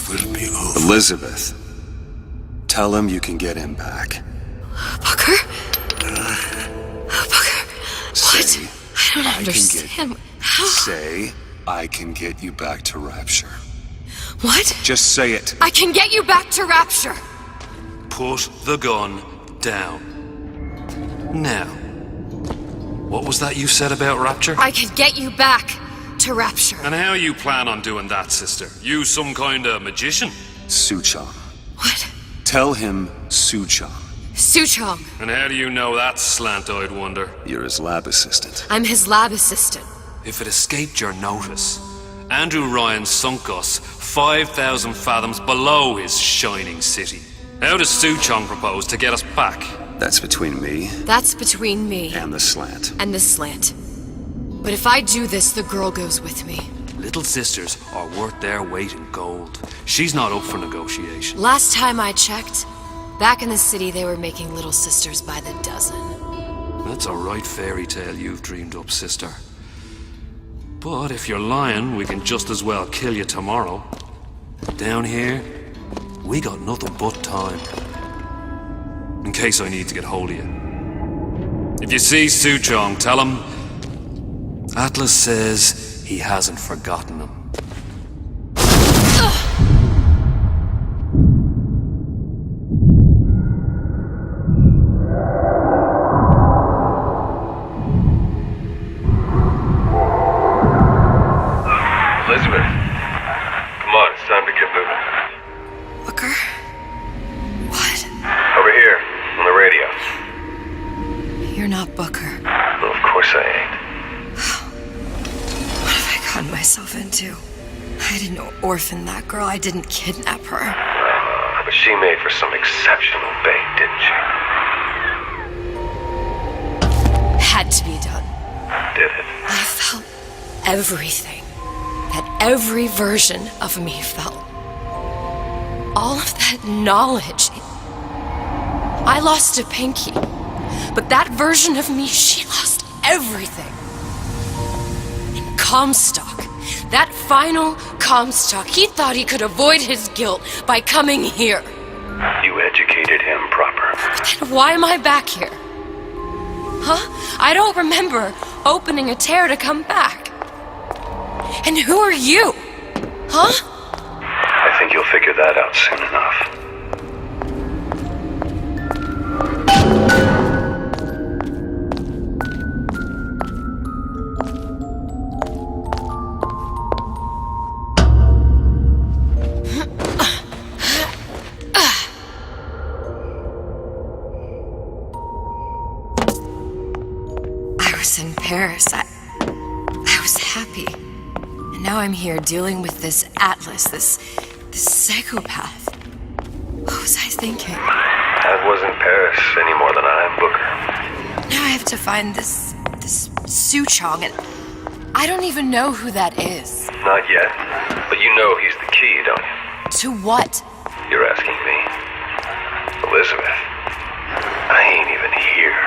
will be over. Elizabeth, tell him you can get him back. Booker? Booker, what? Say, I don't understand. How? Say, I can get you back to Rapture. What? Just say it. I can get you back to Rapture! Put the gun down. Now, what was that you said about Rapture? I can get you back to Rapture. And how you plan on doing that, sister? You some kind of magician? Suchong. What? Tell him Suchong. Suchong. And how do you know that, slant-eyed wonder? You're his lab assistant. I'm his lab assistant. If it escaped your notice, Andrew Ryan sunk us 5,000 fathoms below his shining city. How does Suchong propose to get us back? That's between me That's between me and the slant. and the slant. But if I do this, the girl goes with me. Little sisters are worth their weight in gold. She's not up for negotiation. Last time I checked, back in the city they were making little sisters by the dozen. That's a right fairy tale you've dreamed up, sister. But if you're lying, we can just as well kill you tomorrow. Down here, we got nothing but time. In case I need to get hold of you. If you see Suchong, tell him Atlas says he hasn't forgotten him. Elizabeth, come on, it's time to get moving. Booker? What? Over here, on the radio. You're not Booker. Well, of course I ain't. What have I gotten myself into? I didn't orphan that girl. I didn't kidnap her. But she made for some exceptional bait, didn't she? Had to be done. Did it? I felt everything that every version of me felt. All of that knowledge. I lost a pinky, but that version of me, she lost everything. And Comstock, that final Comstock, he thought he could avoid his guilt by coming here. You educated him proper. But then why am I back here? Huh? I don't remember opening a tear to come back. And who are you? Huh? I think you'll figure that out soon enough. I was in Paris. I was happy. And now I'm here dealing with this Atlas, this psychopath. What was I thinking? That wasn't Paris any more than I'm Booker. Now I have to find this Suchong, and I don't even know who that is. Not yet, but you know he's the key, don't you? To what? You're asking me. Elizabeth, I ain't even here.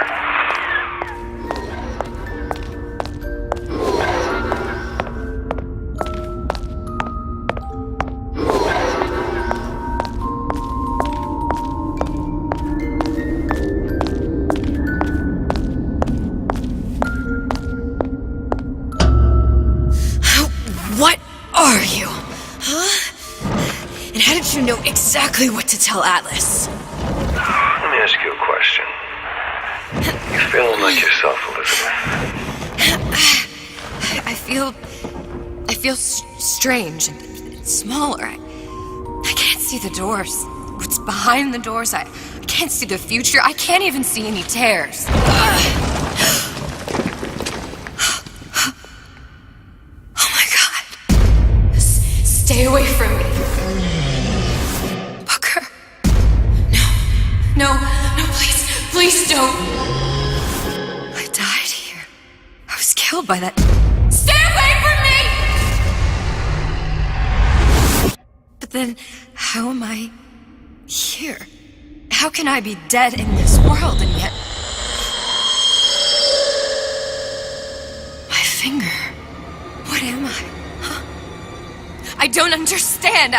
What are you? Huh? And how did you know exactly what to tell Atlas? Let me ask you a question. You feeling like yourself, Elizabeth? I feel strange and smaller. I can't see the doors. What's behind the doors? I can't see the future. I can't even see any tears. Oh my God. Stay away from me. Booker. No, please don't. I died here. I was killed by that. Stay away from me! But then, how am I here? How can I be dead in this world and yet... My finger. What am I? Huh? I don't understand.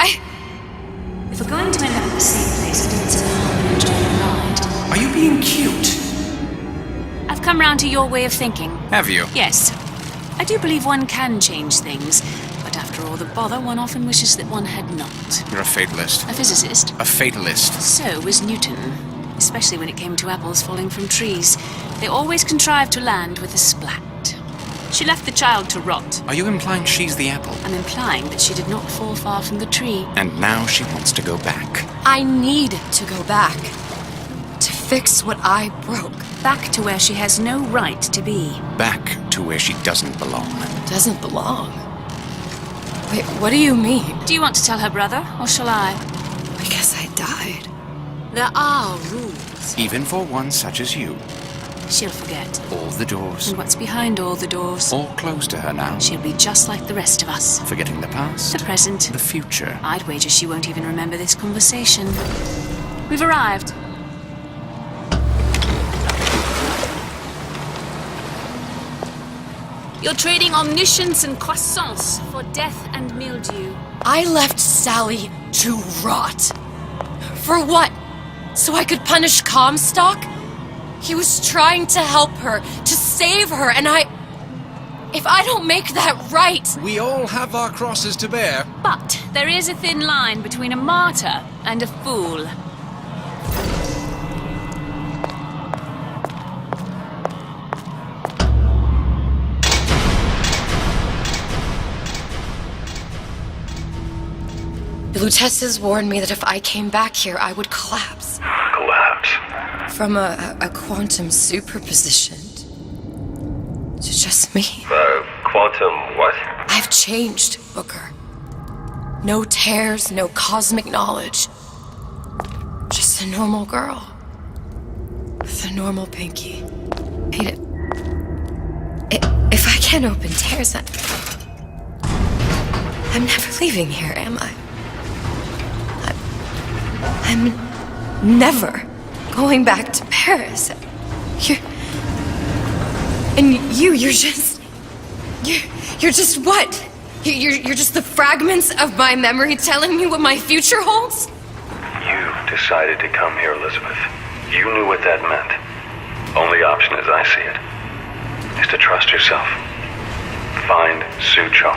If we're going to end up in the same place, I didn't sit at home and enjoy the ride. Are you being cute? I've come round to your way of thinking. Have you? Yes. I do believe one can change things, but after all the bother, one often wishes that one had not. You're a fatalist. A physicist. A fatalist. So was Newton, especially when it came to apples falling from trees. They always contrived to land with a splat. She left the child to rot. Are you implying she's the apple? I'm implying that she did not fall far from the tree. And now she wants to go back. I need to go back. To fix what I broke. Back to where she has no right to be. Back to where she doesn't belong. Doesn't belong. Wait, what do you mean? Do you want to tell her brother, or shall I? I guess I died. There are rules. Even for one such as you. She'll forget. All the doors. And what's behind all the doors? All closed to her now. She'll be just like the rest of us. Forgetting the past. The present. The future. I'd wager she won't even remember this conversation. We've arrived. You're trading omniscience and croissants for death and mildew. I left Sally to rot. For what? So I could punish Comstock? He was trying to help her, to save her, and if I don't make that right... We all have our crosses to bear. But there is a thin line between a martyr and a fool. The Lutesses warned me that if I came back here, I would collapse. Collapse. From a quantum superposition to just me. Quantum what? I've changed, Booker. No tears, no cosmic knowledge. Just a normal girl. With a normal pinky. Hey, if I can't open tears, I'm never leaving here, am I? I'm never going back to Paris. You're just what? You're just the fragments of my memory telling me what my future holds? You decided to come here, Elizabeth. You knew what that meant. Only option, as I see it, is to trust yourself. Find Sue Chong.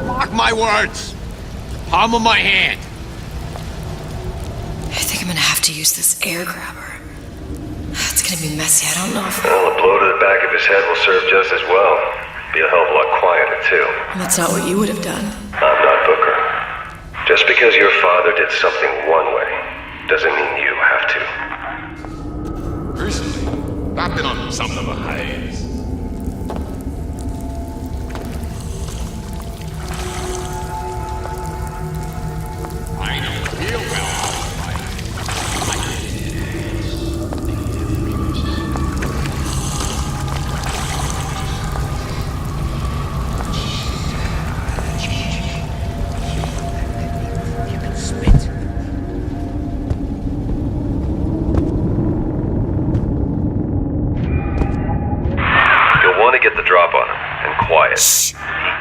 Mark my words. Palm of my hand. I think I'm gonna have to use this air grabber. It's gonna be messy, I don't know if... Well, a blow to the back of his head will serve just as well. Be a hell of a lot quieter, too. That's not what you would have done. I'm not Booker. Just because your father did something one way, doesn't mean you have to. Personally, I've been on some of a hiatus. I don't feel well. You'll want to get the drop on him, and quiet. Shh. He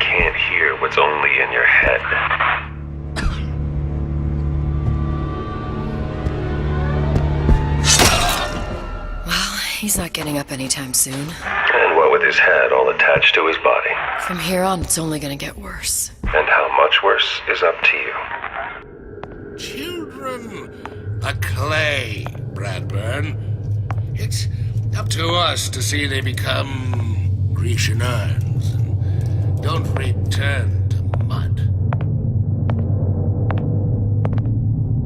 can't hear what's only in your head. He's not getting up anytime soon. And what with his head all attached to his body. From here on, it's only gonna get worse. And how much worse is up to you. Children are clay, Bradburn. It's up to us to see they become Grecian urns and don't return to mud.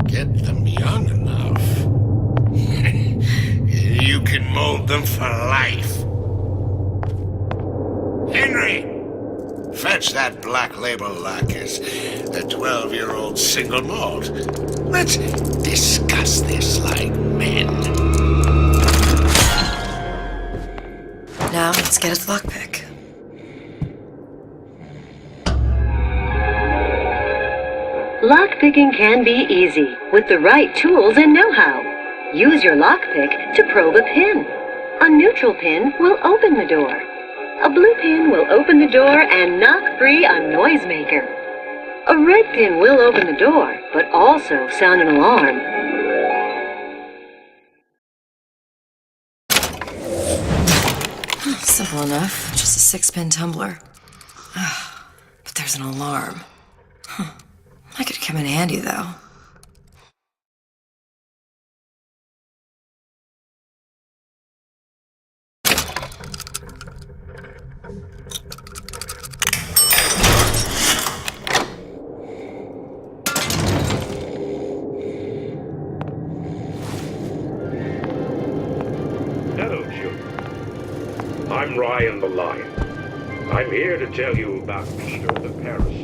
Get them young enough. You can mold them for life. Henry, fetch that Black Label Lacus, the 12-year-old single malt. Let's discuss this like men. Now, let's get his lockpick. Lockpicking can be easy with the right tools and know-how. Use your lockpick to probe a pin. A neutral pin will open the door. A blue pin will open the door and knock free a noisemaker. A red pin will open the door, but also sound an alarm. Simple enough. Just a 6-pin tumbler. But there's an alarm. That could come in handy, though. Hello, children. I'm Ryan the Lion. I'm here to tell you about Peter the Parasite.